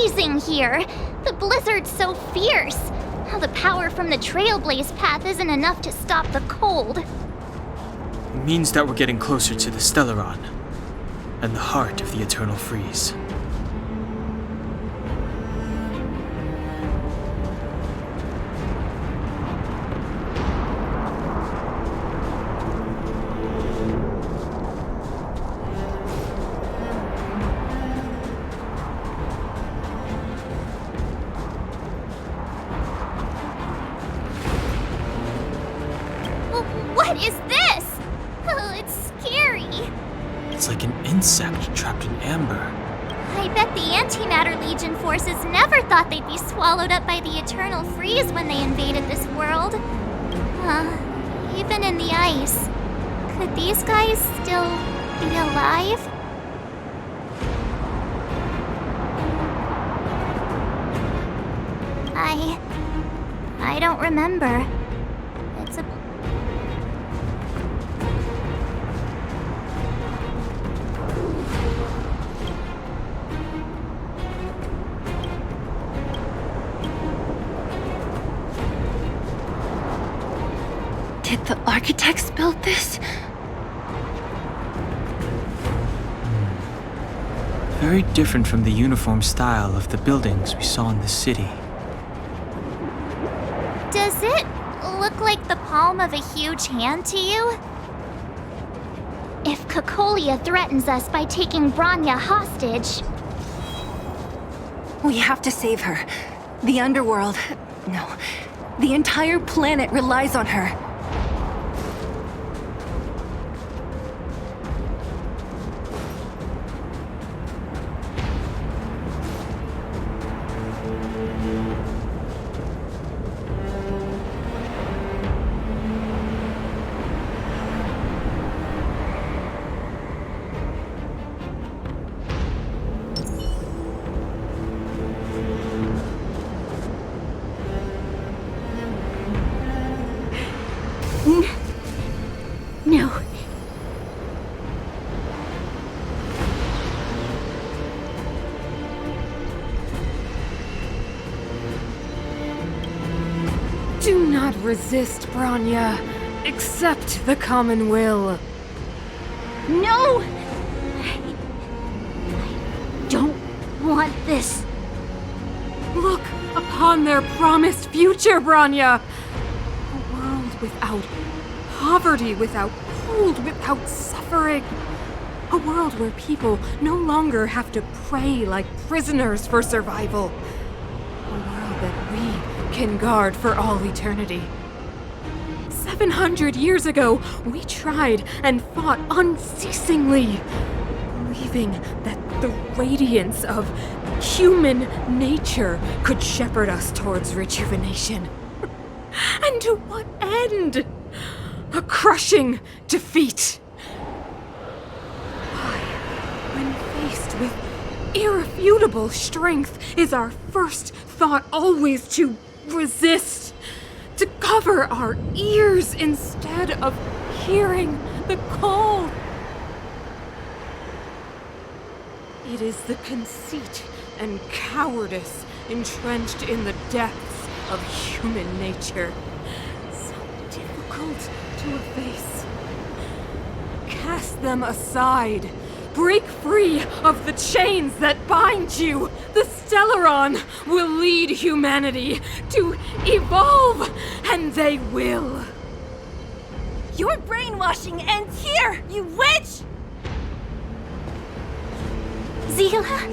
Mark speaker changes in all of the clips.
Speaker 1: freezing here. The blizzard's so fierce. The power from the Trailblaze path isn't enough to stop the cold.
Speaker 2: It means that we're getting closer to the Stellaron, and the heart of the Eternal Freeze.
Speaker 1: What is this? Oh, it's scary.
Speaker 2: It's like an insect trapped in amber.
Speaker 1: I bet the Antimatter Legion forces never thought they'd be swallowed up by the Eternal Freeze when they invaded this world. Even in the ice. Could these guys still be alive? I don't remember. It's a...
Speaker 3: Did the architects build this?
Speaker 2: Very different from the uniform style of the buildings we saw in the city.
Speaker 1: Does it look like the palm of a huge hand to you? If Cocolia threatens us by taking Bronya hostage...
Speaker 3: We have to save her. The underworld... No. The entire planet relies on her.
Speaker 1: No.
Speaker 4: Do not resist, Bronya. Accept the common will.
Speaker 1: No! I don't want this.
Speaker 4: Look upon their promised future, Bronya! A world without poverty, without cold, without suffering. A world where people no longer have to pray like prisoners for survival. A world that we can guard for all eternity. 700 years ago, we tried and fought unceasingly, believing that the radiance of human nature could shepherd us towards rejuvenation. And to what end? A crushing defeat. Why, when faced with irrefutable strength, is our first thought always to resist, to cover our ears instead of hearing the call? It is the conceit and cowardice entrenched in the depths of human nature, so difficult to efface. Cast them aside. Break free of the chains that bind you. The Stellaron will lead humanity to evolve, and they will.
Speaker 3: Your brainwashing ends here, you witch!
Speaker 1: Zila?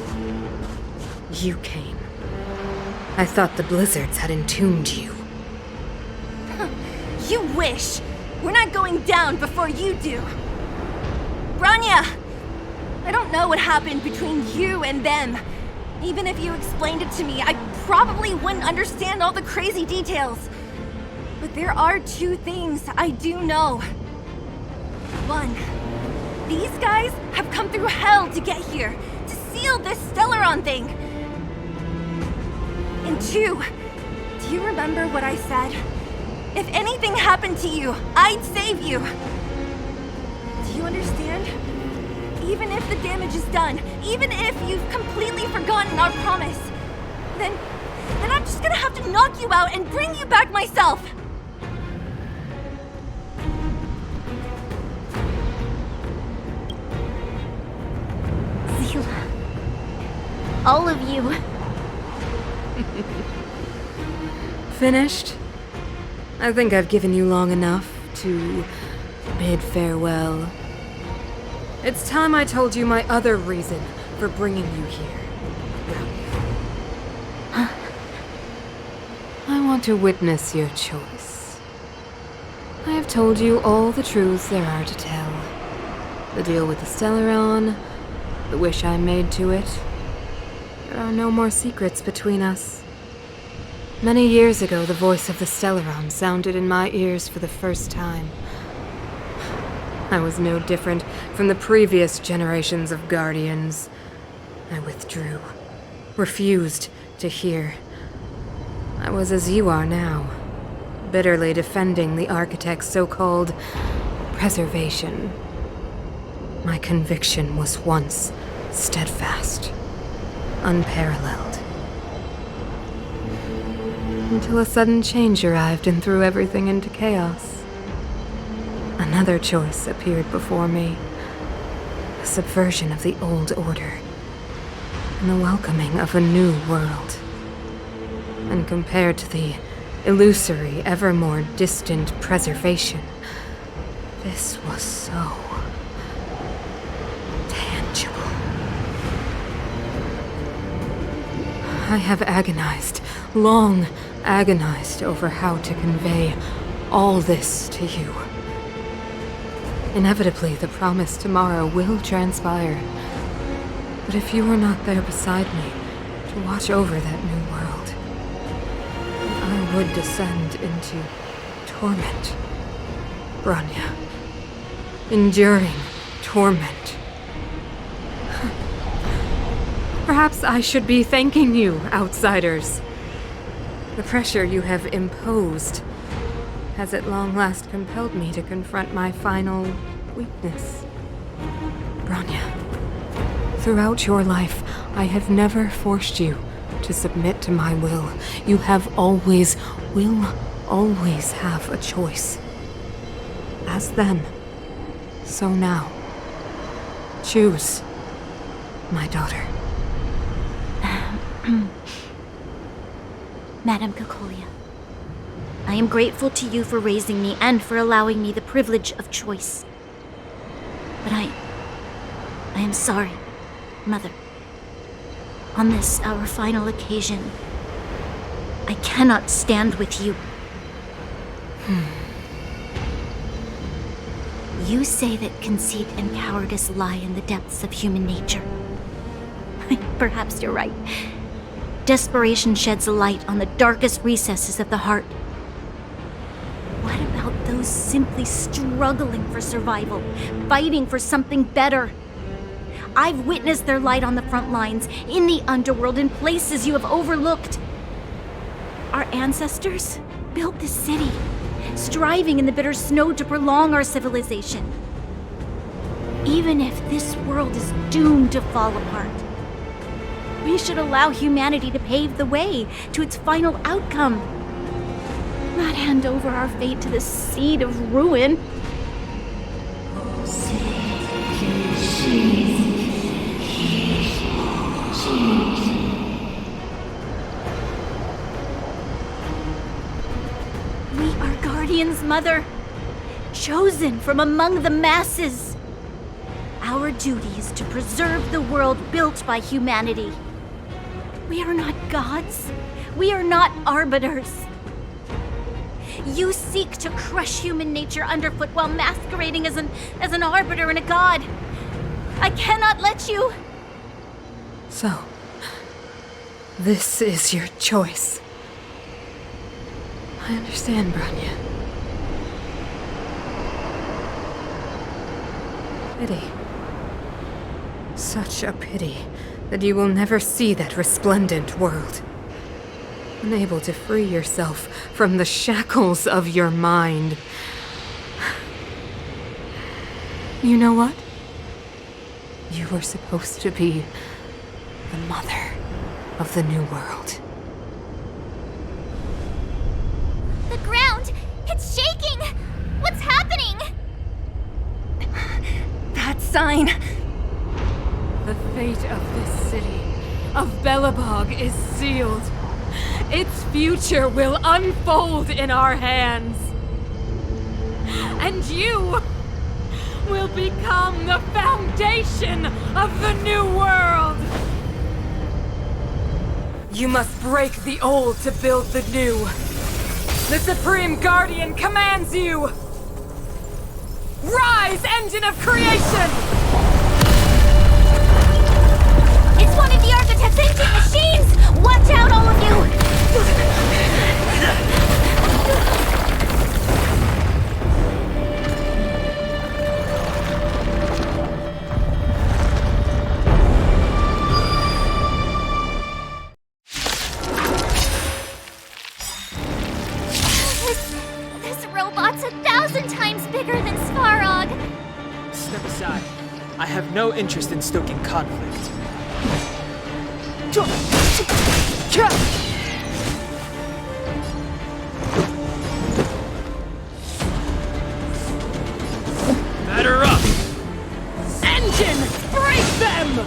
Speaker 4: You came. I thought the blizzards had entombed you.
Speaker 3: You wish! We're not going down before you do. Bronya! I don't know what happened between you and them. Even if you explained it to me, I probably wouldn't understand all the crazy details. But there are two things I do know. One, these guys have come through hell to get here, to seal this Stellaron thing. And two, do you remember what I said? If anything happened to you, I'd save you. Do you understand? Even if the damage is done, even if you've completely forgotten our promise, Then I'm just gonna have to knock you out and bring you back myself!
Speaker 1: Zila. All of you.
Speaker 4: Finished? I think I've given you long enough to bid farewell. It's time I told you my other reason for bringing you here. I want to witness your choice. I have told you all the truths there are to tell. The deal with the Stellaron, the wish I made to it. There are no more secrets between us. Many years ago, the voice of the Stellaron sounded in my ears for the first time. I was no different from the previous generations of Guardians. I withdrew, refused to hear. I was as you are now, bitterly defending the Architect's so-called preservation. My conviction was once steadfast, unparalleled. Until a sudden change arrived and threw everything into chaos. Another choice appeared before me. The subversion of the old order. And the welcoming of a new world. And compared to the illusory, ever more distant preservation, this was so tangible. I have agonized, long agonized over how to convey all this to you. Inevitably, the promised tomorrow will transpire. But if you were not there beside me to watch over that new world, I would descend into torment. Bronya. Enduring torment. Perhaps I should be thanking you, outsiders. The pressure you have imposed has at long last compelled me to confront my final weakness. Bronya, throughout your life, I have never forced you to submit to my will. You have always, will always have a choice. As then, so now. Choose, my daughter.
Speaker 1: Madame Cocolia, I am grateful to you for raising me and for allowing me the privilege of choice. But I am sorry, Mother. On this, our final occasion, I cannot stand with you. You say that conceit and cowardice lie in the depths of human nature. Perhaps you're right. Desperation sheds a light on the darkest recesses of the heart. What about those simply struggling for survival, fighting for something better? I've witnessed their light on the front lines, in the underworld, in places you have overlooked. Our ancestors built this city, striving in the bitter snow to prolong our civilization. Even if this world is doomed to fall apart, we should allow humanity to pave the way to its final outcome. Not hand over our fate to the seed of ruin. We are Guardians, Mother, chosen from among the masses. Our duty is to preserve the world built by humanity. We are not gods. We are not arbiters. You seek to crush human nature underfoot while masquerading as an arbiter and a god. I cannot let you.
Speaker 4: So, this is your choice. I understand, Bronya. Pity. Such a pity that you will never see that resplendent world. Unable to free yourself from the shackles of your mind. You know what? You were supposed to be the mother of the new world.
Speaker 3: sign.
Speaker 4: The fate of this city, of Belobog, is sealed. Its future will unfold in our hands. And you will become the foundation of the new world. You must break the old to build the new. The Supreme Guardian commands you! Rise, engine of creation!
Speaker 1: It's one of the Architect's ancient machines! Watch out, all of you! This robot's 1,000 times bigger than Svarog!
Speaker 2: Step aside. I have no interest in stoking conflict.
Speaker 5: Batter up!
Speaker 4: Engine, break them!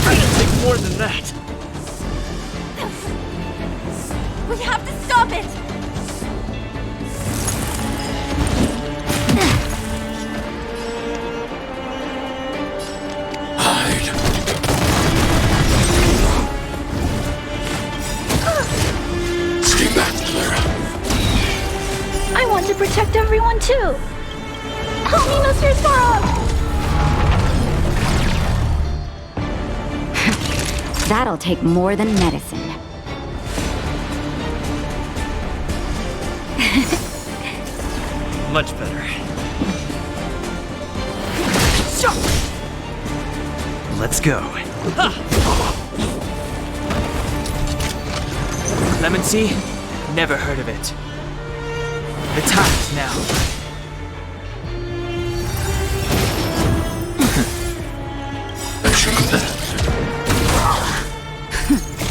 Speaker 5: It'll take more than that.
Speaker 3: We have to stop it!
Speaker 6: Stay back, Clara.
Speaker 1: I want to protect everyone too! Help me, Mr. Svarog!
Speaker 7: That'll take more than medicine.
Speaker 5: Much better. Let's go.
Speaker 2: Clemency? Never heard of it. The time is now.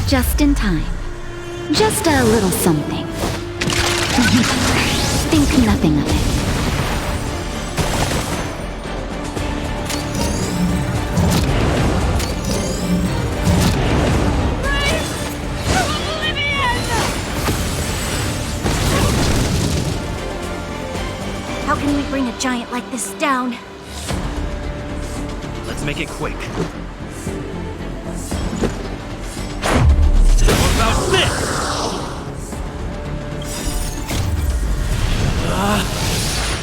Speaker 7: Just in time. Just a little something. Think nothing of it.
Speaker 1: How can we bring a giant like this down?
Speaker 5: Let's make it quick. How about this?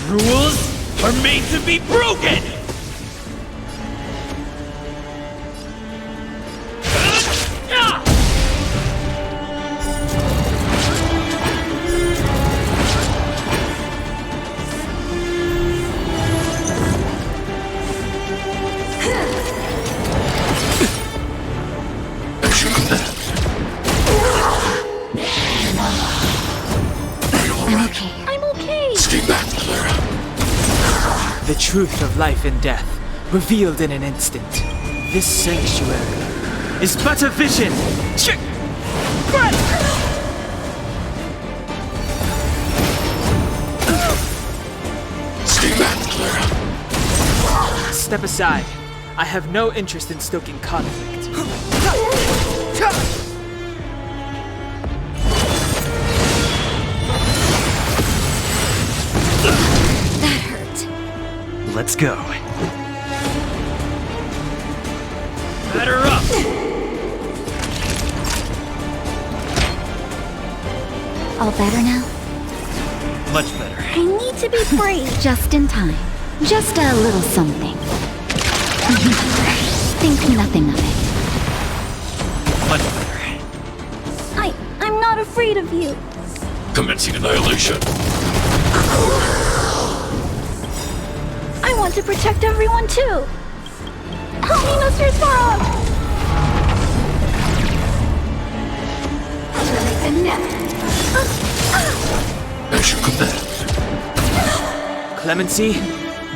Speaker 5: Rules are made to be broken!
Speaker 7: I'm okay.
Speaker 1: I'm okay!
Speaker 6: Stay back, Clara.
Speaker 2: The truth of life and death, revealed in an instant. This sanctuary is but a vision!
Speaker 6: Stay back, Clara.
Speaker 2: Step aside. I have no interest in stoking conflict.
Speaker 7: That hurt.
Speaker 5: Let's go. Batter up!
Speaker 7: All better now?
Speaker 5: Much better.
Speaker 1: I need to be brave!
Speaker 7: Just in time. Just a little something. Think nothing of it.
Speaker 5: Much better.
Speaker 1: I'm not afraid of you!
Speaker 6: Commencing annihilation.
Speaker 1: I want to protect everyone too! Help me, Mr. Svarog!
Speaker 6: As you command.
Speaker 2: Clemency?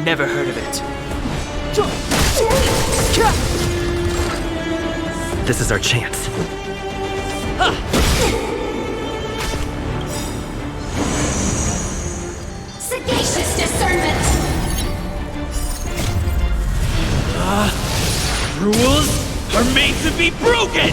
Speaker 2: Never heard of it.
Speaker 5: This is our chance.
Speaker 1: Sagacious discernment!
Speaker 5: Rules are made to be broken!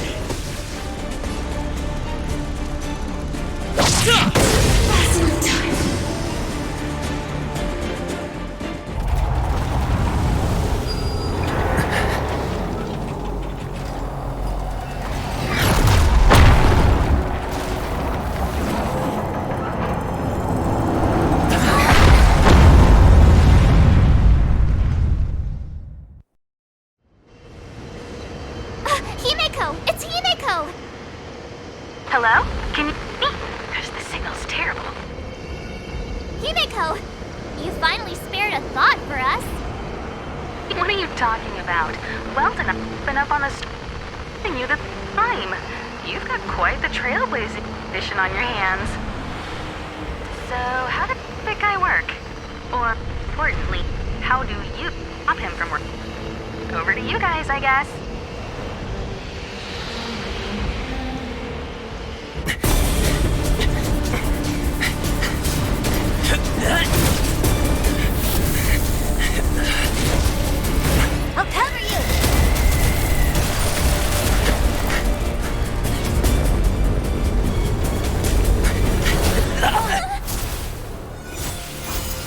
Speaker 1: Himeko! It's Himeko!
Speaker 8: Hello? Can you hear me? Gosh, the signal's terrible.
Speaker 1: Himeko! You finally spared a thought for us.
Speaker 8: What are you talking about? Weldon, I've been up on the giving you the time. You've got quite the trailblazing mission on your hands. So, how did that guy work? Or, importantly, how do you stop him from working? Over to you guys, I guess.
Speaker 1: I'll cover you!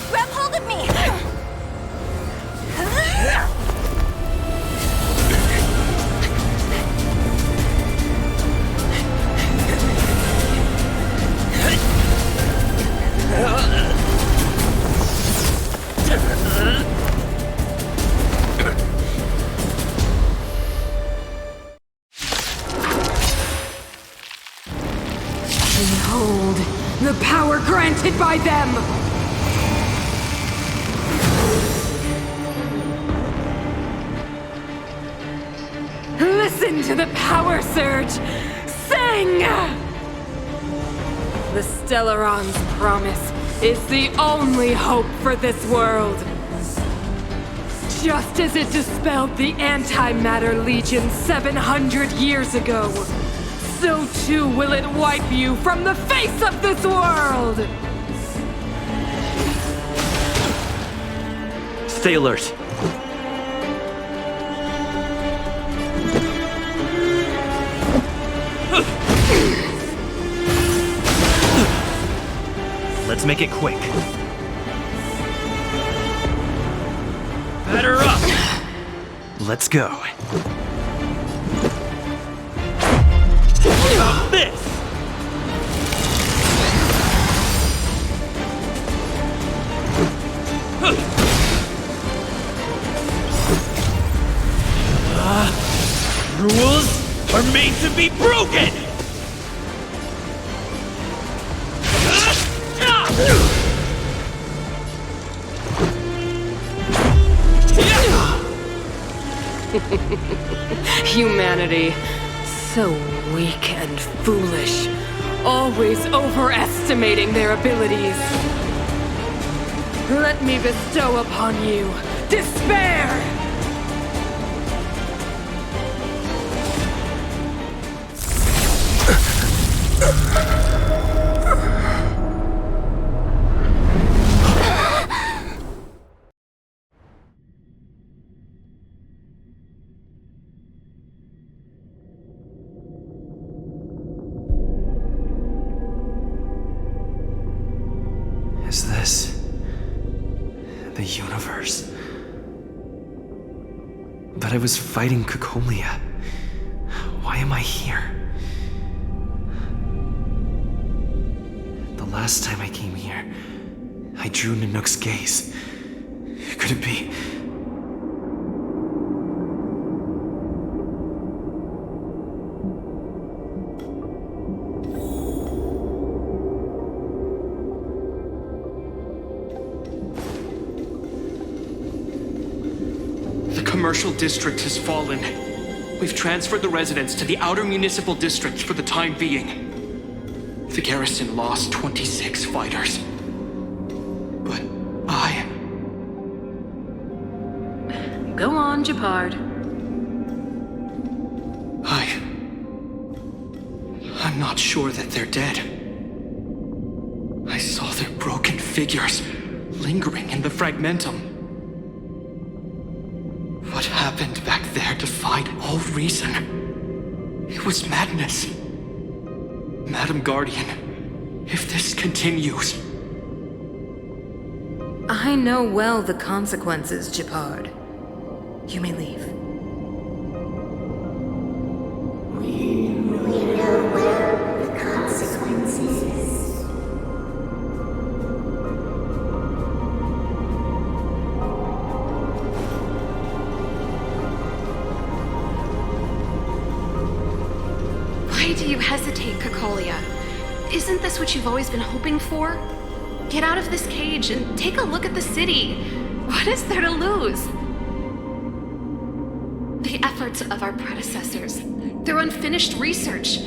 Speaker 3: Grab hold of me!
Speaker 4: Behold, the power granted by them! Listen to the power surge! Sing! The Stellaron's promise is the only hope for this world. Just as it dispelled the Antimatter Legion 700 years ago, so too will it wipe you from the face of this world!
Speaker 5: Stay alert. Let's make it quick. Batter up! Let's go. What about this? Rules are made to be broken!
Speaker 4: Humanity, so weak and foolish, always overestimating their abilities. Let me bestow upon you despair!
Speaker 9: Is this the universe? But I was fighting Cocolia. Why am I here? The last time I came here, I drew Nanook's gaze. Could it be?
Speaker 10: The commercial district has fallen. We've transferred the residents to the outer municipal district for the time being. The garrison lost 26 fighters. But
Speaker 4: Go on, Japard.
Speaker 10: I'm not sure that they're dead. I saw their broken figures lingering in the fragmentum. What happened back there defied all reason. It was madness. Madam Guardian, if this continues...
Speaker 4: I know well the consequences, Gepard. You may leave.
Speaker 1: We know well the consequences.
Speaker 8: Why do you hesitate, Cocolia? Isn't this what you've always been hoping for? Get out of this cage and take a look at the city. What is there to lose? The efforts of our predecessors, their unfinished research.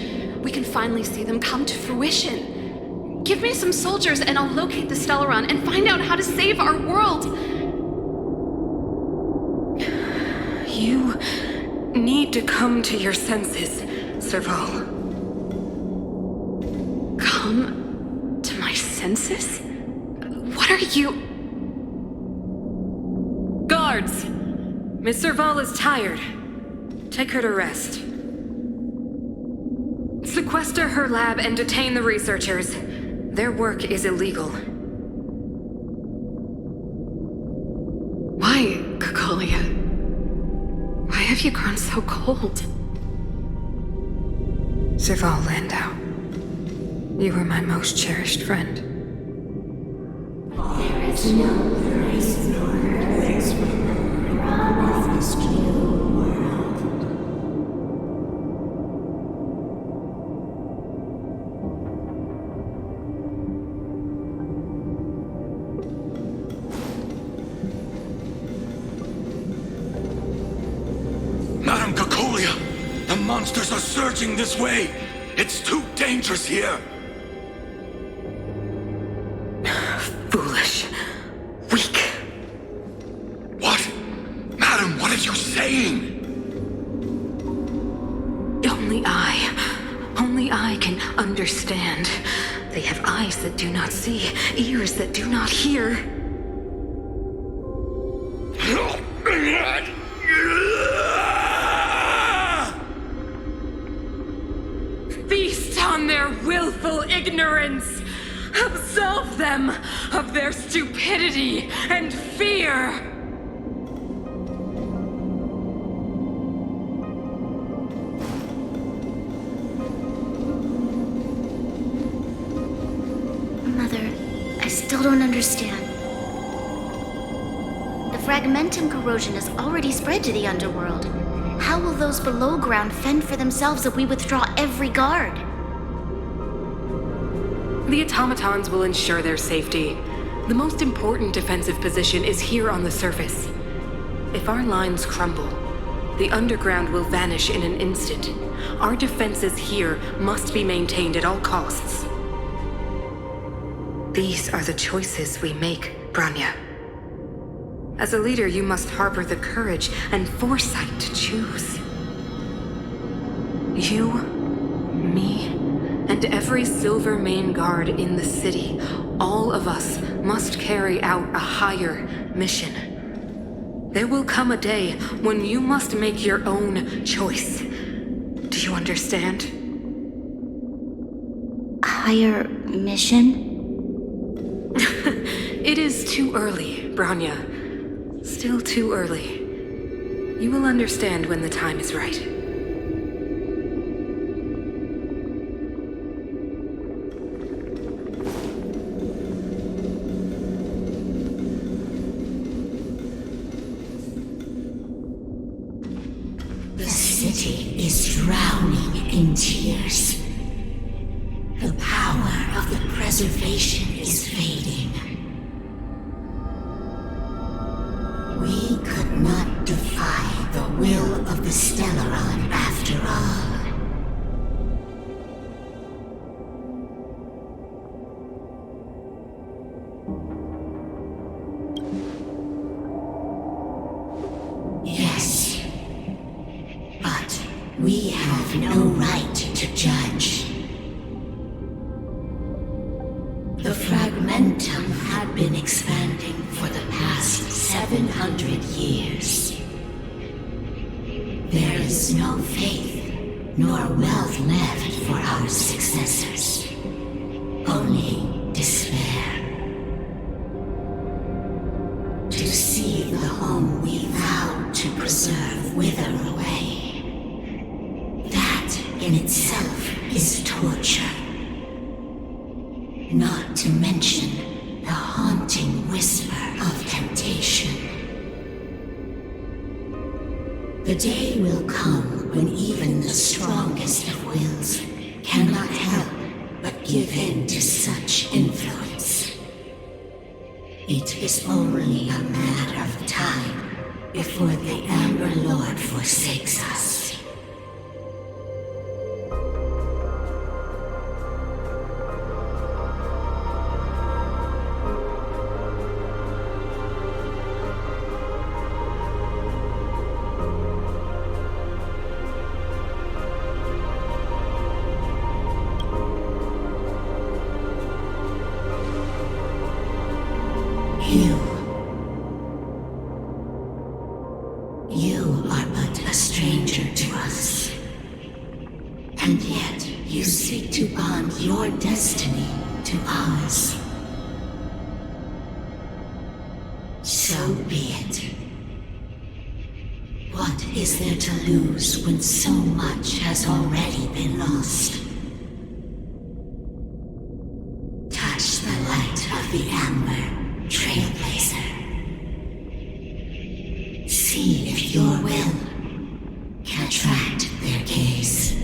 Speaker 8: We can finally see them come to fruition. Give me some soldiers and I'll locate the Stellaron and find out how to save our world.
Speaker 4: You need to come to your senses, Serval.
Speaker 8: Come to my senses? What are you...
Speaker 4: Guards! Miss Serval is tired. Take her to rest. Sequester her lab and detain the researchers. Their work is illegal.
Speaker 8: Why, Cocolia? Why have you grown so cold?
Speaker 4: Serval Landau, you were my most cherished friend.
Speaker 1: There is no place nor place of this new world.
Speaker 6: Madam Cocolia! The monsters are surging this way! It's too dangerous here!
Speaker 4: Foolish. Weak.
Speaker 6: What? Madam, what are you saying?
Speaker 4: Only I can understand. They have eyes that do not see, ears that do not hear. Feast on their willful ignorance! Absolve them of their stupidity and fear!
Speaker 1: Mother, I still don't understand. The fragmentum corrosion has already spread to the underworld. How will those below ground fend for themselves if we withdraw every guard?
Speaker 4: The automatons will ensure their safety. The most important defensive position is here on the surface. If our lines crumble, the underground will vanish in an instant. Our defenses here must be maintained at all costs. These are the choices we make, Branya. As a leader, you must harbor the courage and foresight to choose. You, me, and every Silver Main Guard in the city, all of us must carry out a higher mission. There will come a day when you must make your own choice. Do you understand?
Speaker 1: Higher mission?
Speaker 4: It is too early, Branya. Still too early. You will understand when the time is right.
Speaker 11: The city is drowning in tears. The power of the preservation is fading. We could not defy the will of the Stellaron after all. Yes, but we have no right to judge. The fragmentum had been expanding for the past 700 years. There is no faith nor wealth left for our successors. Only despair. To see the home we vowed to preserve wither away. That in itself is torture. Not to mention the haunting whisper of temptation. The day will come when even the strongest of wills cannot help but give in to such influence. It is only a matter of time before the Amber Lord forsakes us. You are but a stranger to us. And yet you seek to bond your destiny to ours. So be it. What is there to lose when so much has already been lost? Touch the light of the Amber, Trailblazer. See if your will can attract their gaze.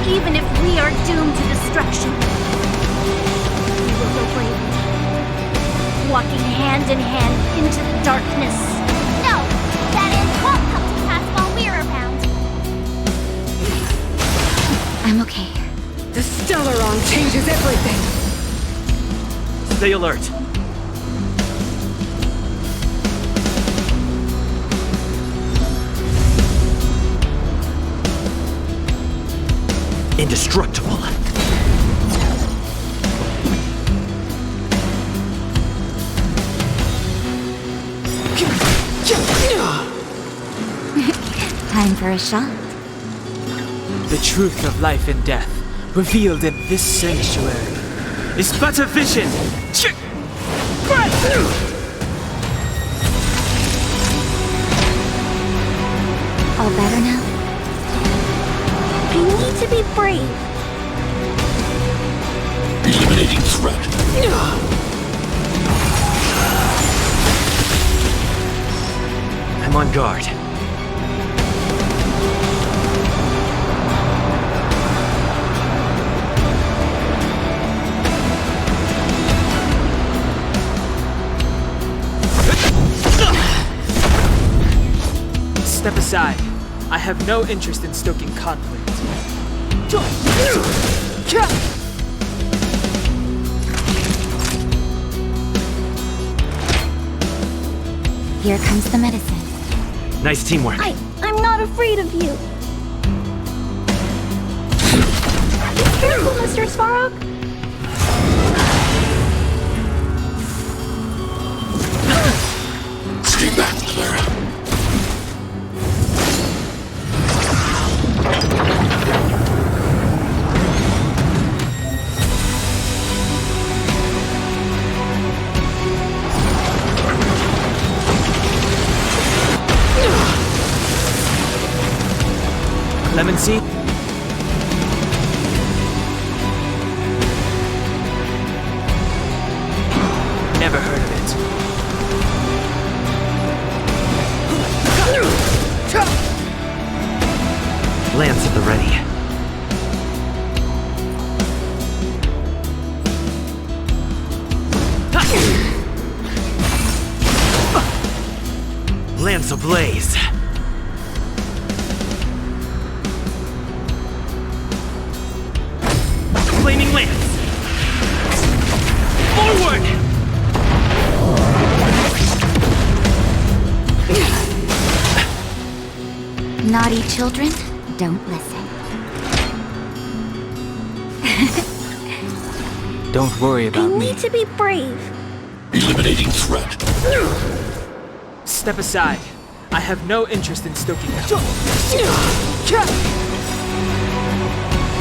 Speaker 1: Even if we are doomed to destruction, we will go bravely, walking hand in hand into the darkness.
Speaker 12: No, that end won't come to pass while we're around.
Speaker 7: I'm okay.
Speaker 4: The Stellaron changes everything!
Speaker 5: Stay alert. Indestructible.
Speaker 7: Time for a shot.
Speaker 2: The truth of life and death, revealed in this sanctuary, is but a vision.
Speaker 7: All better now?
Speaker 1: You need to be brave.
Speaker 6: Eliminating threat.
Speaker 5: I'm on guard.
Speaker 2: Step aside. I have no interest in stoking conflict.
Speaker 7: Here comes the medicine.
Speaker 5: Nice teamwork.
Speaker 1: I'm not afraid of you. Be careful, Mr. Svarog.
Speaker 2: Clemency? Never heard of it.
Speaker 5: Lance at the ready. Lance ablaze. Flaming lance. Forward!
Speaker 7: Naughty children, don't listen.
Speaker 2: Don't worry about
Speaker 12: I
Speaker 2: me.
Speaker 12: need to be brave.
Speaker 6: Eliminating threat.
Speaker 2: Step aside. I have no interest in stoking them.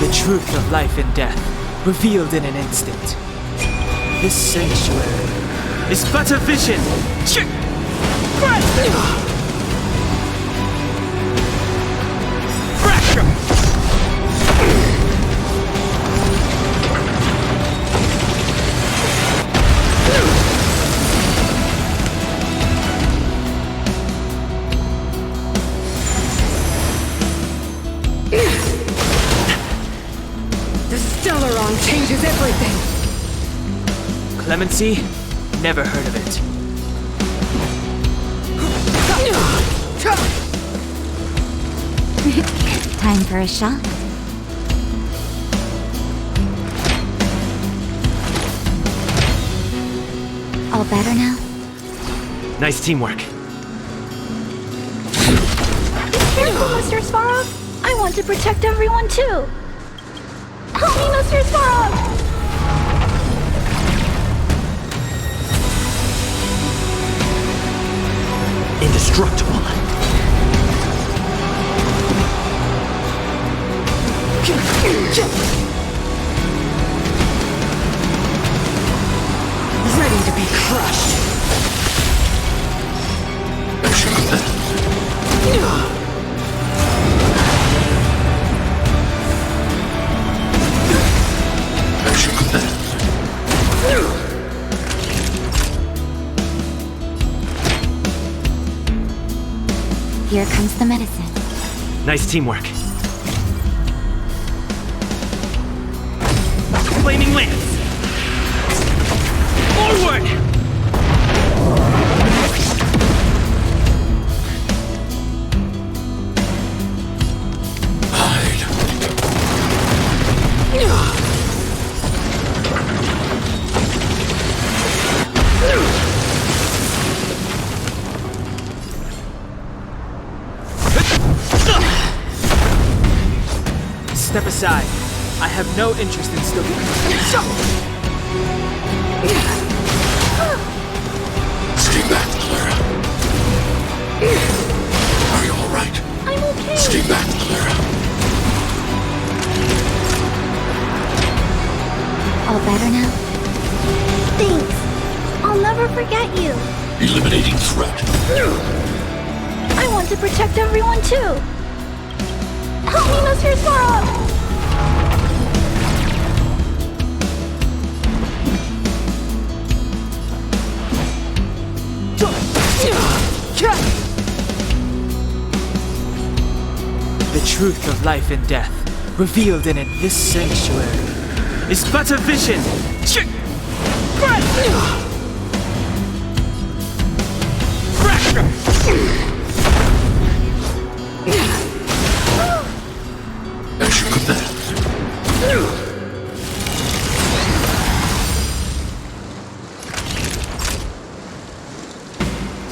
Speaker 2: The truth of life and death, revealed in an instant. This sanctuary is but a vision.
Speaker 4: The Stellaron changes everything!
Speaker 2: Clemency? Never heard of it.
Speaker 7: Time for a shot. All better now?
Speaker 5: Nice teamwork.
Speaker 12: Careful, Mr. Svarov. I want to protect everyone too. Help me, Mr. Svarov!
Speaker 5: Indestructible.
Speaker 4: Ready to be crushed!
Speaker 7: Here comes the medicine.
Speaker 5: Nice teamwork. Flaming lance. Forward!
Speaker 2: Step aside. I have no interest in stoking.
Speaker 6: Stay back, Clara. Are you all right?
Speaker 12: I'm okay.
Speaker 6: Stay back, Clara.
Speaker 7: All better now?
Speaker 12: Thanks. I'll never forget you.
Speaker 6: Eliminating threat.
Speaker 12: I want to protect everyone too. Help me, Mr. Svarov!
Speaker 2: The truth of life and death, revealed in it, this sanctuary, is but a vision.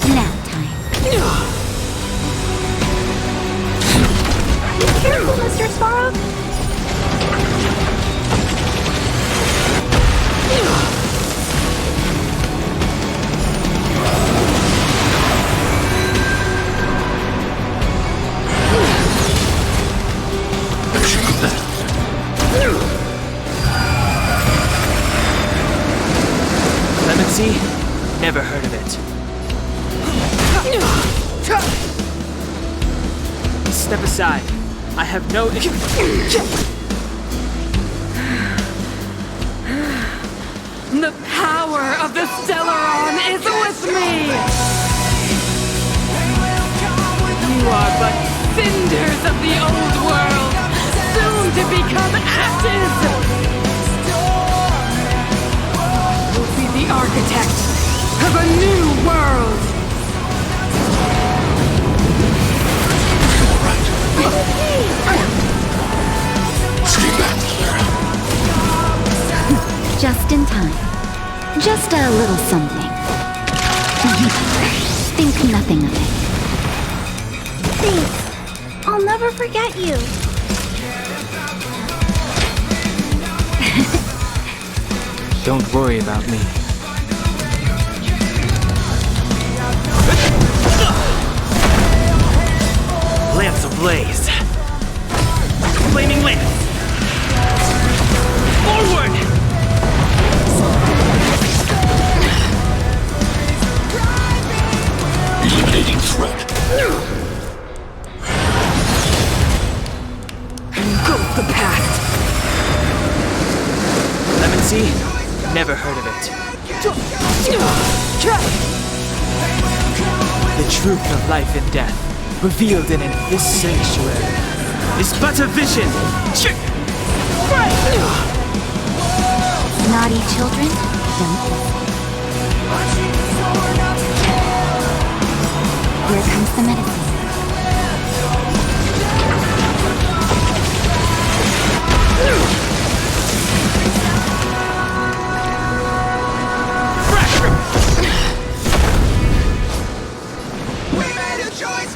Speaker 7: Nap time.
Speaker 12: Be careful, Mr. Svarov.
Speaker 2: Clemency? Never heard of it. Step aside. I have no...
Speaker 4: The power of the Stellaron is with me! You are but cinders of the old world, soon to become ashes! You'll be the architect of a new world!
Speaker 6: Stay back, Clara.
Speaker 7: Just in time. Just a little something. Think nothing of it.
Speaker 12: Thanks. I'll never forget you.
Speaker 2: Don't worry about me.
Speaker 5: Lance ablaze. Flaming lance. Forward!
Speaker 6: Eliminating threat.
Speaker 4: Engulf the past!
Speaker 2: Lemon Sea? Never heard of it. The truth of life and death, revealed in this sanctuary, is but a vision.
Speaker 7: Naughty children, don't listen. Here comes the medicine.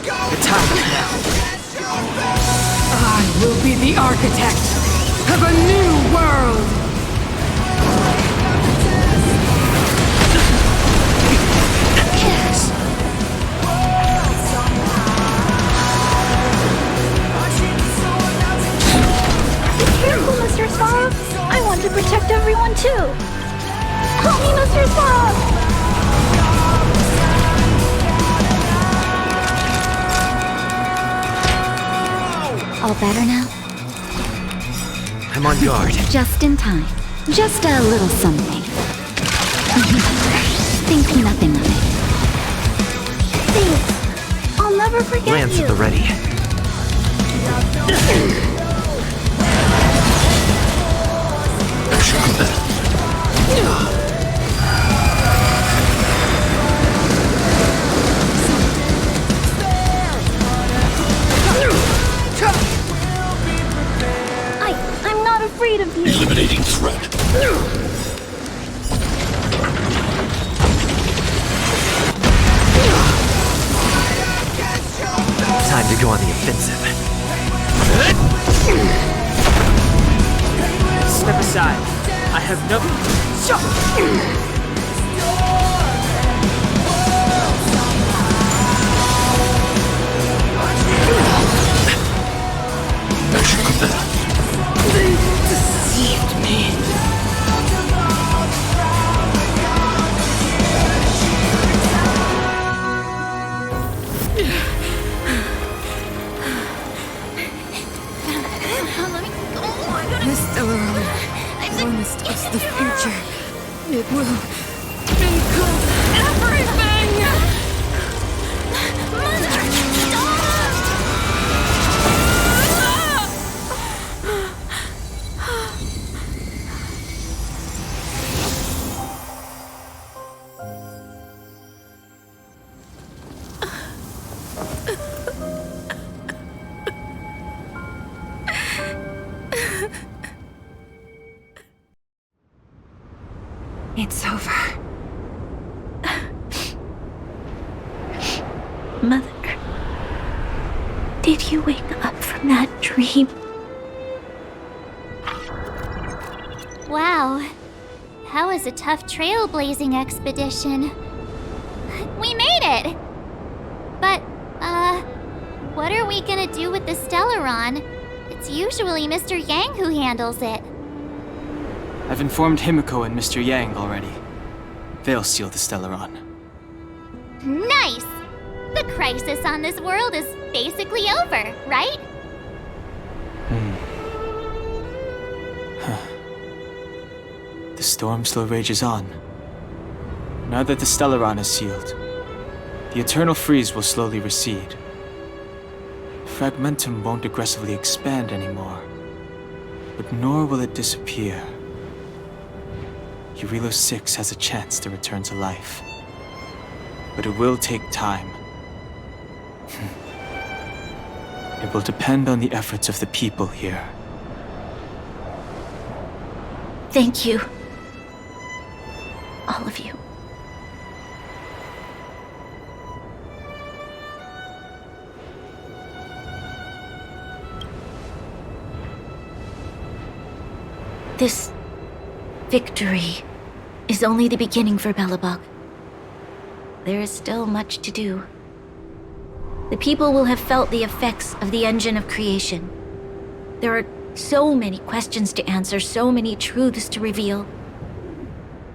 Speaker 2: The time is now.
Speaker 4: I will be the architect of a new world!
Speaker 12: Be careful, Mr. Sparrow. I want to protect everyone too. Help me, Mr. Sparrow!
Speaker 7: All better now?
Speaker 5: I'm on guard.
Speaker 7: Just in time. Just a little something. Think nothing of it.
Speaker 12: Thanks. I'll never forget
Speaker 5: Lance
Speaker 12: you.
Speaker 5: at the ready.
Speaker 12: I'm not afraid of you.
Speaker 6: Eliminating threat.
Speaker 5: Time to go on the offensive.
Speaker 2: Step aside. I have no...
Speaker 4: They deceived me. This Stellaron promised us the future. It will engulf everything!
Speaker 12: It's over.
Speaker 1: Mother, did you wake up from that dream?
Speaker 13: Wow. That was a tough trailblazing expedition. We made it! But, what are we gonna do with the Stellaron? It's usually Mr. Yang who handles it.
Speaker 2: I've informed Himiko and Mr. Yang already. They'll steal the Stellaron.
Speaker 13: Nice! The crisis on this world is basically over, right?
Speaker 2: The storm still rages on. Now that the Stellaron is sealed, the eternal freeze will slowly recede. Fragmentum won't aggressively expand anymore, but nor will it disappear. Eurilo 6 has a chance to return to life, but it will take time. It will depend on the efforts of the people here.
Speaker 1: Thank you. All of you. This victory is only the beginning for Belobog. There is still much to do. The people will have felt the effects of the engine of creation. There are so many questions to answer, so many truths to reveal.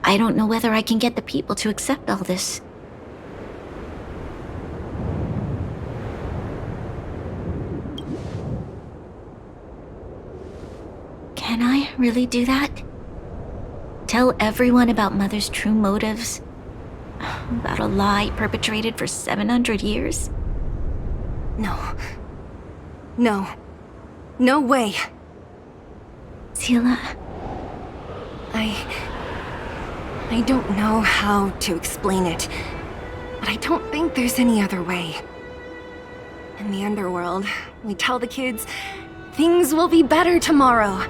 Speaker 1: I don't know whether I can get the people to accept all this. Can I really do that? Tell everyone about Mother's true motives? About a lie perpetrated for 700 years?
Speaker 3: No. No. No way.
Speaker 1: Seele.
Speaker 3: I don't know how to explain it, but I don't think there's any other way. In the underworld, we tell the kids, things will be better tomorrow.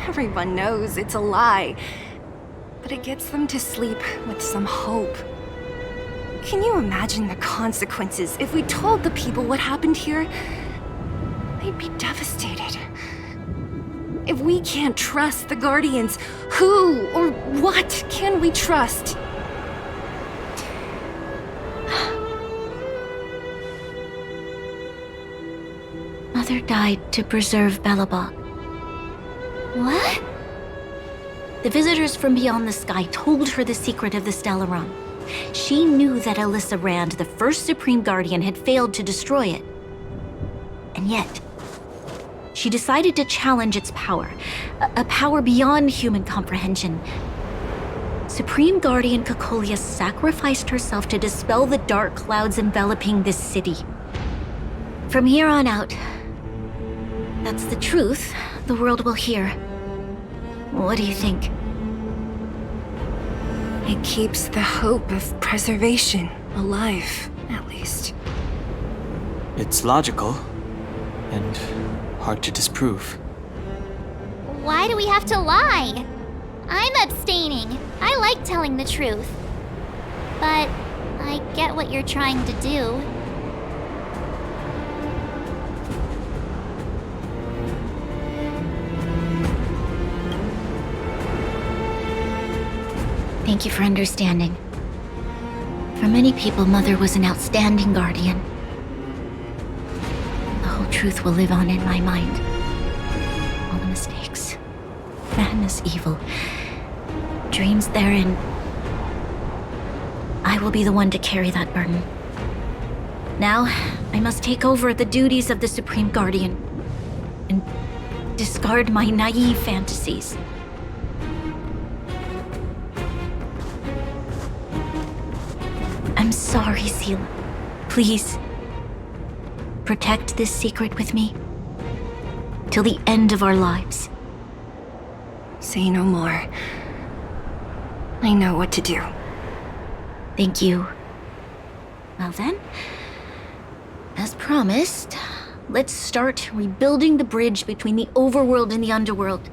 Speaker 3: Everyone knows it's a lie, but it gets them to sleep with some hope. Can you imagine the consequences if we told the people what happened here? They'd be devastated. If we can't trust the Guardians, who or what can we trust?
Speaker 1: Mother died to preserve Belobog.
Speaker 13: What?
Speaker 1: The visitors from beyond the sky told her the secret of the Stellaron. She knew that Alyssa Rand, the first Supreme Guardian, had failed to destroy it. And yet, she decided to challenge its power, a power beyond human comprehension. Supreme Guardian Cocolia sacrificed herself to dispel the dark clouds enveloping this city. From here on out, that's the truth the world will hear. What do you think?
Speaker 3: It keeps the hope of preservation alive, at least.
Speaker 2: It's logical, and hard to disprove.
Speaker 13: Why do we have to lie? I'm abstaining. I like telling the truth. But I get what you're trying to do.
Speaker 1: Thank you for understanding. For many people, Mother was an outstanding guardian. The whole truth will live on in my mind. All the mistakes, madness, evil, dreams therein. I will be the one to carry that burden. Now, I must take over the duties of the Supreme Guardian and discard my naive fantasies. I'm sorry, Seele. Please, protect this secret with me till the end of our lives.
Speaker 3: Say no more. I know what to do.
Speaker 1: Thank you. Well then, as promised, let's start rebuilding the bridge between the overworld and the underworld.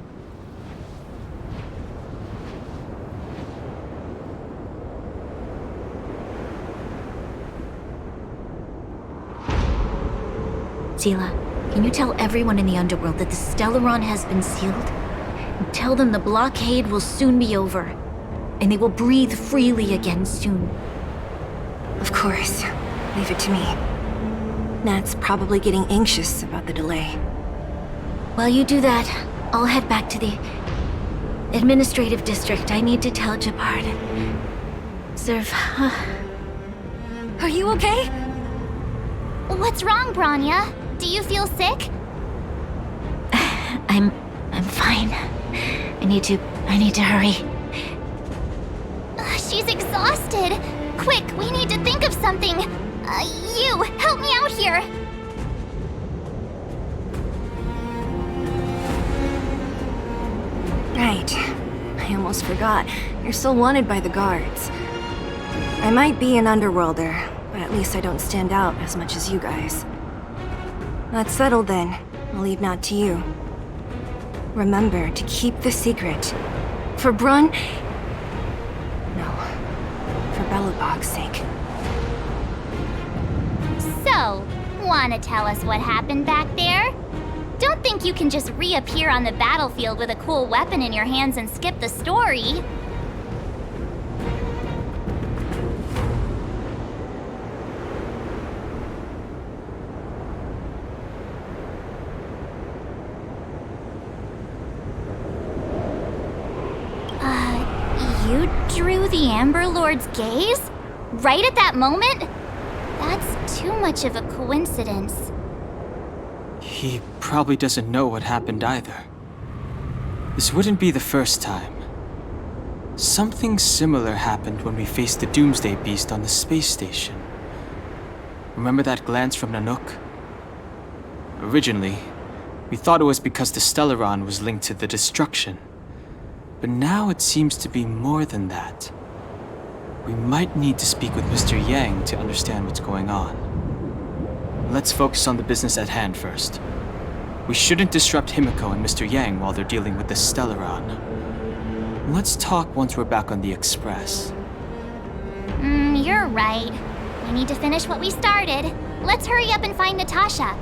Speaker 1: Seele, can you tell everyone in the underworld that the Stellaron has been sealed? And tell them the blockade will soon be over, and they will breathe freely again soon.
Speaker 3: Of course. Leave it to me. Nat's probably getting anxious about the delay.
Speaker 1: While you do that, I'll head back to the administrative district. I need to tell Jabard. Serve.
Speaker 3: Are you okay?
Speaker 13: What's wrong, Branya? Do you feel sick?
Speaker 1: I'm fine. I need to I need to hurry.
Speaker 13: She's exhausted. Quick, we need to think of something. You, help me out here.
Speaker 3: Right. I almost forgot. You're still wanted by the guards. I might be an underworlder, but at least I don't stand out as much as you guys. That's settled then. I'll leave that to you. Remember to keep the secret. For Brun... No. For Belobog's sake.
Speaker 13: So, wanna tell us what happened back there? Don't think you can just reappear on the battlefield with a cool weapon in your hands and skip the story. You drew the Amber Lord's gaze? Right at that moment? That's too much of a coincidence.
Speaker 2: He probably doesn't know what happened either. This wouldn't be the first time. Something similar happened when we faced the Doomsday Beast on the space station. Remember that glance from Nanook? Originally, we thought it was because the Stellaron was linked to the destruction. But now it seems to be more than that. We might need to speak with Mr. Yang to understand what's going on. Let's focus on the business at hand first. We shouldn't disrupt Himiko and Mr. Yang while they're dealing with the Stellaron. Let's talk once we're back on the Express.
Speaker 13: You're right. We need to finish what we started. Let's hurry up and find Natasha.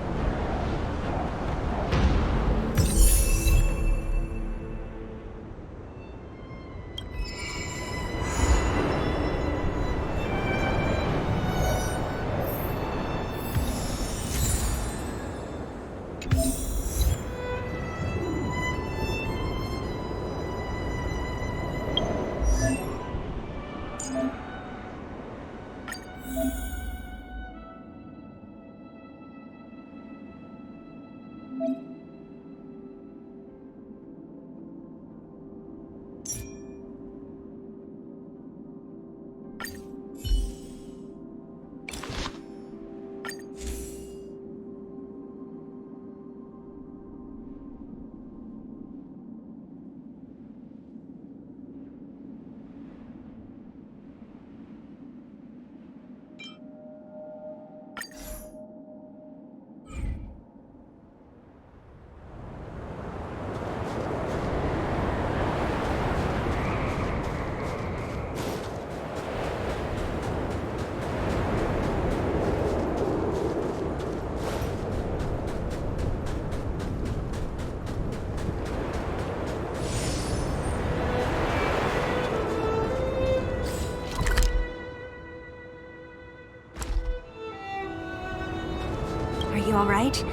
Speaker 3: Are you alright?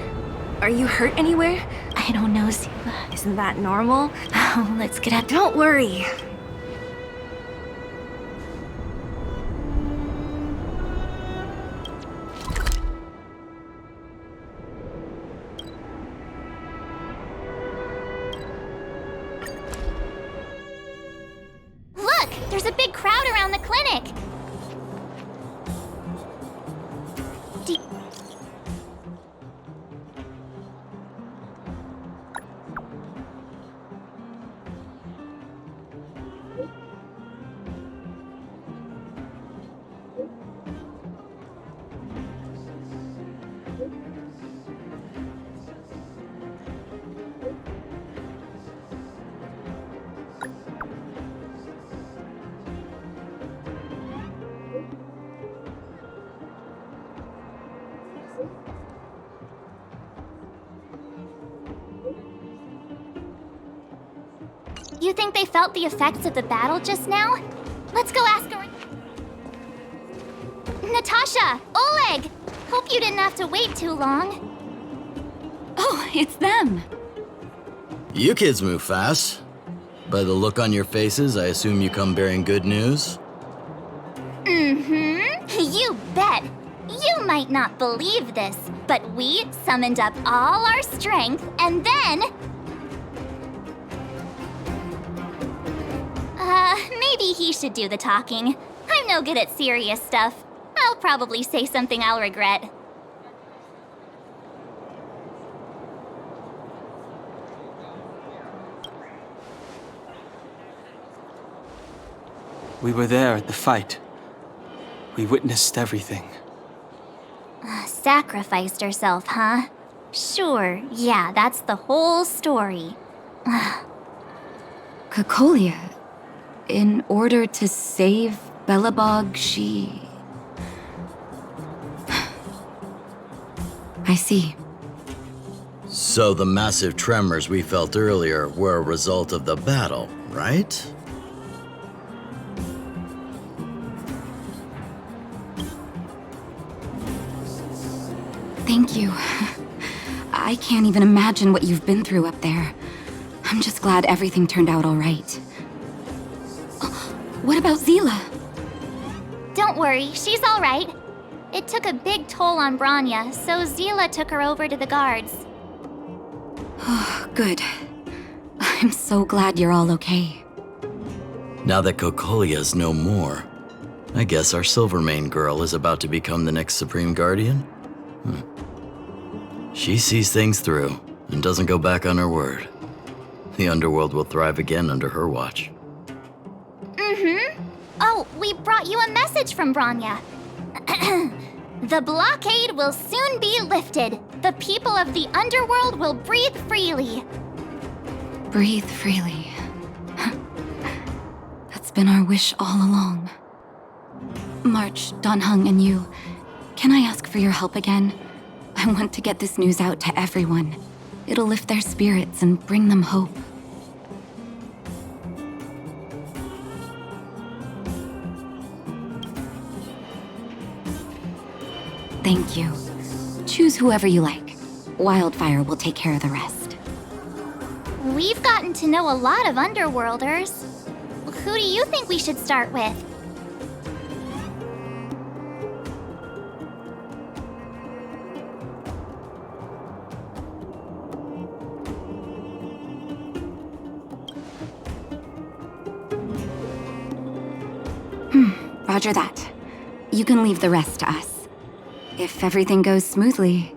Speaker 3: Are you hurt anywhere?
Speaker 1: I don't know, Ziva.
Speaker 3: Isn't that normal?
Speaker 1: Oh, let's get up.
Speaker 3: Don't worry.
Speaker 13: Look! There's a big crowd around the clinic! You think they felt the effects of the battle just now? Let's go ask her. Natasha! Oleg! Hope you didn't have to wait too long.
Speaker 12: Oh, it's them.
Speaker 14: You kids move fast. By the look on your faces, I assume you come bearing good news?
Speaker 13: You bet. You might not believe this, but we summoned up all our strength and then... Maybe he should do the talking. I'm no good at serious stuff. I'll probably say something I'll regret.
Speaker 2: We were there at the fight. We witnessed everything.
Speaker 13: Sacrificed herself, huh? Sure, yeah, that's the whole story.
Speaker 7: Cocolia, in order to save Belobog, she... I see.
Speaker 14: So the massive tremors we felt earlier were a result of the battle, right?
Speaker 7: Thank you. I can't even imagine what you've been through up there. I'm just glad everything turned out all right. What about Zila?
Speaker 13: Don't worry, she's all right. It took a big toll on Branya, so Zila took her over to the guards.
Speaker 7: Good. I'm so glad you're all okay.
Speaker 14: Now that Cocolia's no more, I guess our Silvermane girl is about to become the next Supreme Guardian? She sees things through and doesn't go back on her word. The underworld will thrive again under her watch.
Speaker 13: Oh, we brought you a message from Branya. The blockade will soon be lifted. The people of the underworld will breathe freely.
Speaker 7: Breathe freely. That's been our wish all along. March, Donhung, and you, can I ask for your help again? I want to get this news out to everyone. It'll lift their spirits and bring them hope. Thank you. Choose whoever you like. Wildfire will take care of the rest.
Speaker 13: We've gotten to know a lot of Underworlders. Who do you think we should start with?
Speaker 7: Roger that. You can leave the rest to us. If everything goes smoothly,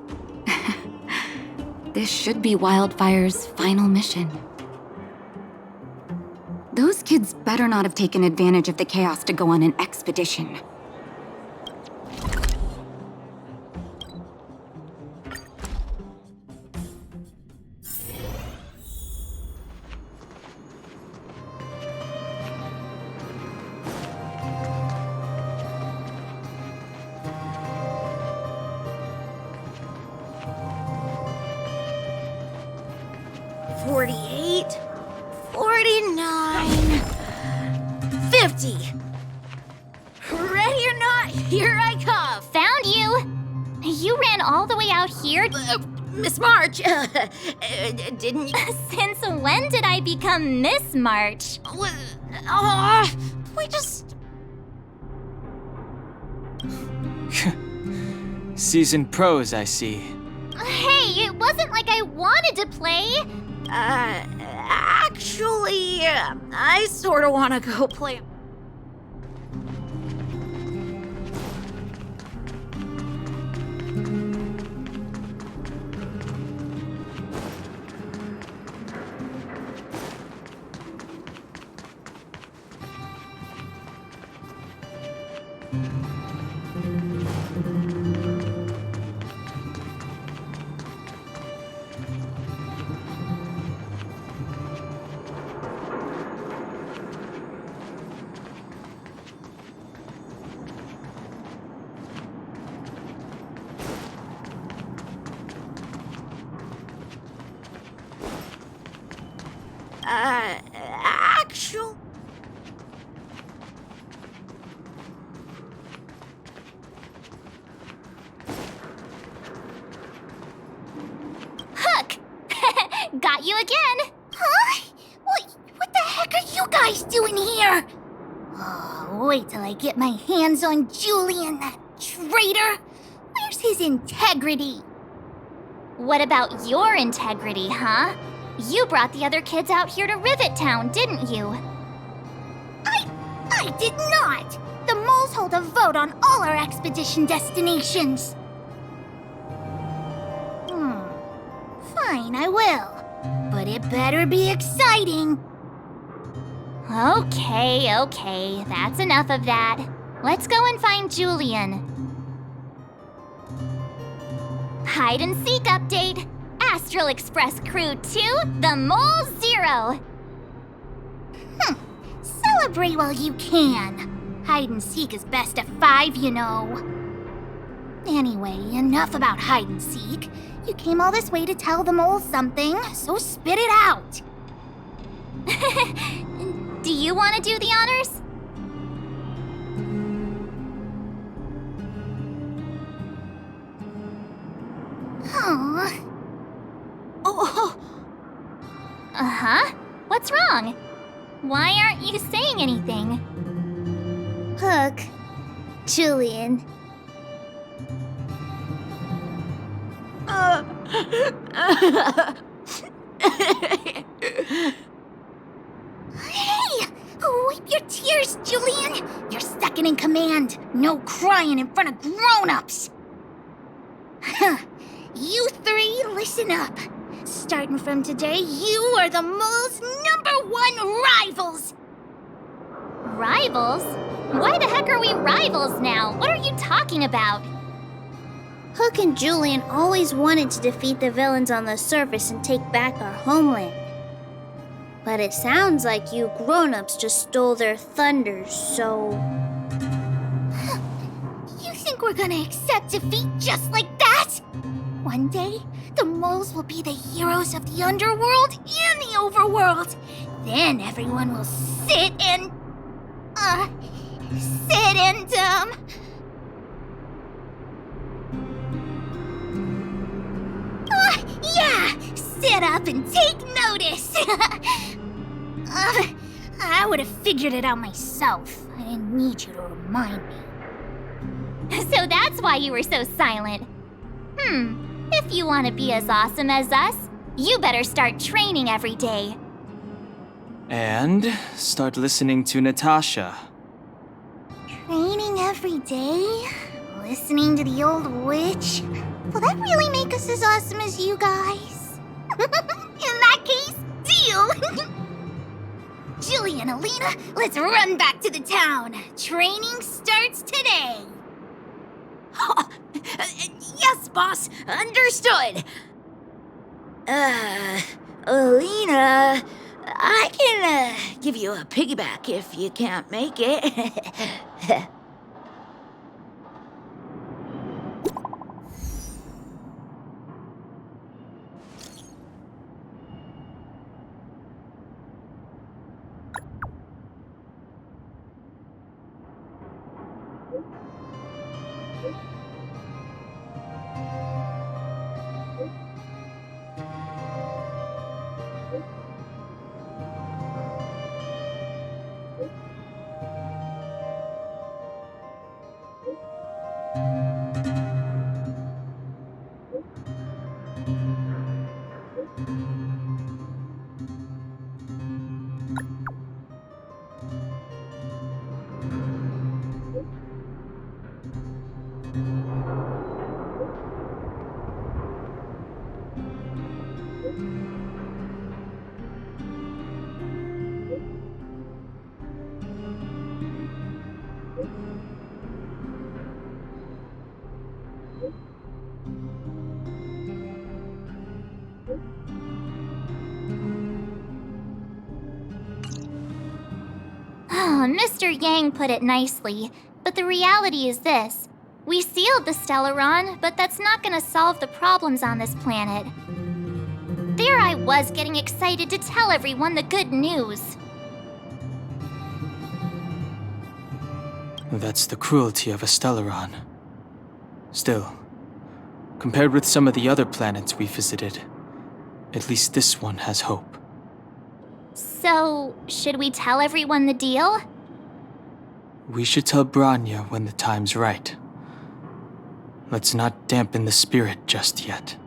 Speaker 7: this should be Wildfire's final mission. Those kids better not have taken advantage of the chaos to go on an expedition.
Speaker 3: Ready or not, here I come!
Speaker 13: Found you! You ran all the way out here?
Speaker 3: Miss March, didn't you?
Speaker 13: Since when did I become Miss March?
Speaker 3: We just...
Speaker 2: Seasoned pros, I see.
Speaker 13: Hey, it wasn't like I wanted to play.
Speaker 3: Actually, I sorta wanna go play. Actual...
Speaker 13: Hook! Got you again!
Speaker 12: Huh? What the heck are you guys doing here? Oh, wait till I get my hands on Julian, that traitor! Where's his integrity?
Speaker 13: What about your integrity, huh? You brought the other kids out here to Rivet Town, didn't you?
Speaker 12: I did not! The moles hold a vote on all our expedition destinations. Fine, I will. But it better be exciting.
Speaker 13: Okay, that's enough of that. Let's go and find Julian. Hide and seek update. Astral Express Crew 2, the Mole 0.
Speaker 12: Celebrate while you can. Hide and seek is best of 5, you know. Anyway, enough about hide and seek. You came all this way to tell the moles something, so spit it out.
Speaker 13: Do you want to do the honors? Uh-huh. What's wrong? Why aren't you saying anything?
Speaker 12: Hook. Julian. Hey! Wipe your tears, Julian! You're second in command. No crying in front of grown-ups. You three, listen up. Starting from today, you are the mole's #1 rivals!
Speaker 13: Rivals? Why the heck are we rivals now? What are you talking about?
Speaker 15: Hook and Julian always wanted to defeat the villains on the surface and take back our homeland. But it sounds like you grown-ups just stole their thunder, so...
Speaker 12: You think we're gonna accept defeat just like that? One day, the moles will be the heroes of the underworld and the overworld. Then everyone will sit and... sit up and take notice. I would have figured it out myself. I didn't need you to remind me.
Speaker 13: So that's why you were so silent. If you want to be as awesome as us, you better start training every day.
Speaker 2: And start listening to Natasha.
Speaker 12: Training every day? Listening to the old witch? Will that really make us as awesome as you guys? In that case, deal! Julie and Alina, let's run back to the town. Training starts today.
Speaker 11: Yes, boss. Understood. Alina, I can give you a piggyback if you can't make it.
Speaker 13: Mr. Yang put it nicely, but the reality is this. We sealed the Stellaron, but that's not gonna solve the problems on this planet. There I was getting excited to tell everyone the good news.
Speaker 2: That's the cruelty of a Stellaron. Still, compared with some of the other planets we visited, at least this one has hope.
Speaker 13: So, should we tell everyone the deal?
Speaker 2: We should tell Branya when the time's right. Let's not dampen the spirit just yet.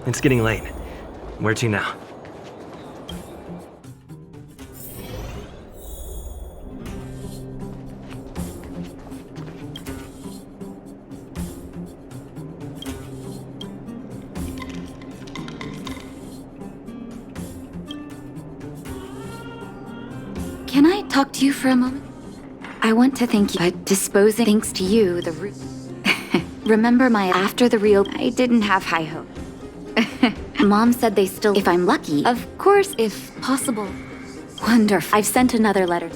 Speaker 5: It's getting late. Where to now?
Speaker 7: Can I talk to you for a moment? I want to thank you by disposing thanks to you, the Remember after the real I didn't have high hope. Mom said they still if I'm lucky. Of course, if possible. Wonderful. I've sent another letter.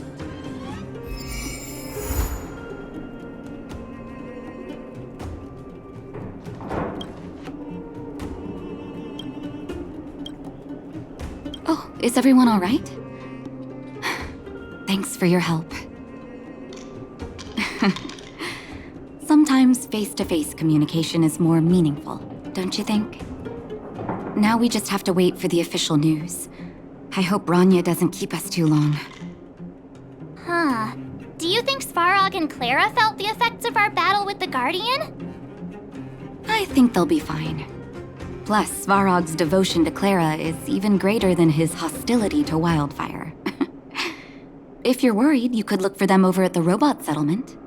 Speaker 7: Oh, is everyone all right? Thanks for your help. Sometimes face-to-face communication is more meaningful, don't you think? Now we just have to wait for the official news. I hope Bronya doesn't keep us too long.
Speaker 13: Huh. Do you think Svarog and Clara felt the effects of our battle with the Guardian?
Speaker 7: I think they'll be fine. Plus, Svarog's devotion to Clara is even greater than his hostility to Wildfire. If you're worried, you could look for them over at the robot settlement.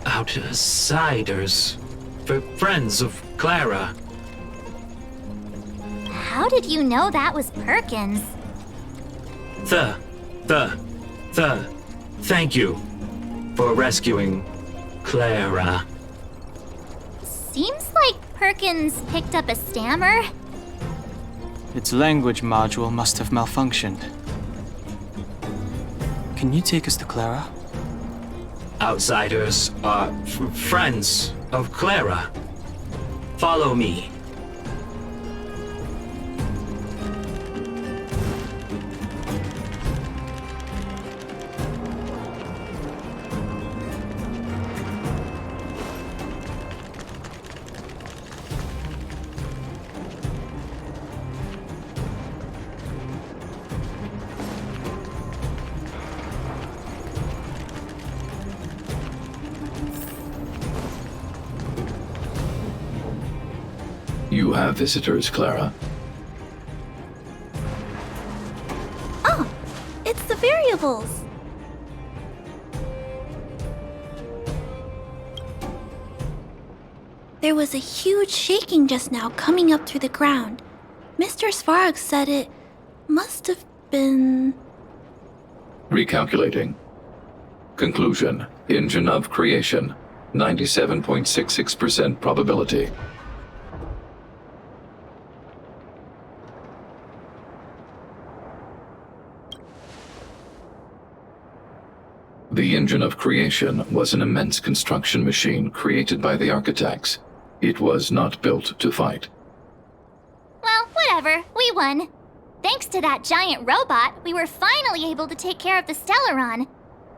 Speaker 9: Outsiders. For friends of Clara.
Speaker 13: How did you know that was Perkins?
Speaker 9: Thank you for rescuing Clara.
Speaker 13: Seems like Perkins picked up a stammer.
Speaker 2: Its language module must have malfunctioned. Can you take us to Clara?
Speaker 9: Outsiders are friends of Clara. Follow me.
Speaker 6: You have visitors, Clara.
Speaker 12: Oh, it's the variables. There was a huge shaking just now coming up through the ground. Mr. Svarog said it must have been...
Speaker 6: Recalculating. Conclusion. Engine of creation. 97.66% probability. The engine of creation was an immense construction machine created by the architects. It was not built to fight.
Speaker 13: Well, whatever. We won. Thanks to that giant robot, we were finally able to take care of the Stellaron.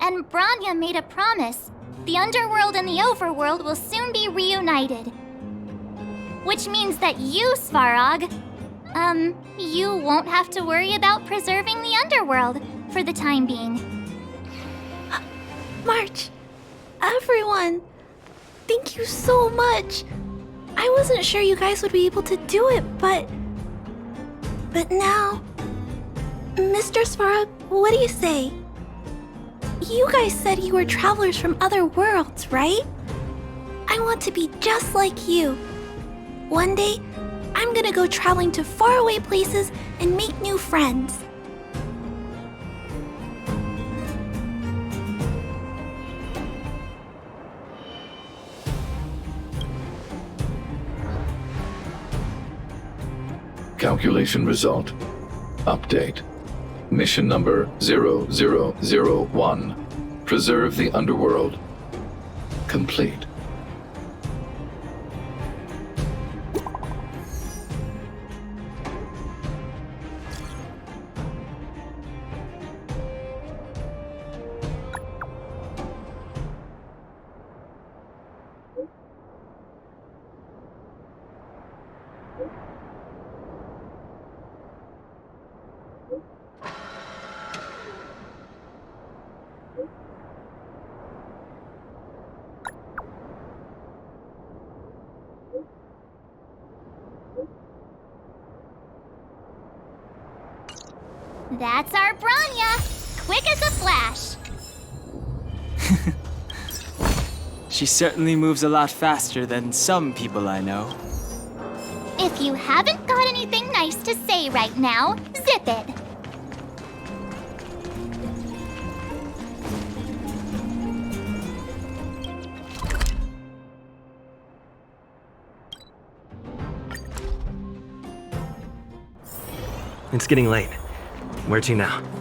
Speaker 13: And Bronya made a promise. The underworld and the overworld will soon be reunited. Which means that you, Svarog, you won't have to worry about preserving the underworld for the time being.
Speaker 12: March, everyone, thank you so much. I wasn't sure you guys would be able to do it, but now... Mr. Svarog, what do you say? You guys said you were travelers from other worlds, right? I want to be just like you. One day, I'm gonna go traveling to faraway places and make new friends.
Speaker 6: Calculation result. Update. Mission number 0001. Preserve the underworld. Complete.
Speaker 13: That's our Branya! Quick as a flash!
Speaker 2: She certainly moves a lot faster than some people I know.
Speaker 13: If you haven't got anything nice to say right now, zip it!
Speaker 5: It's getting late. Where to now?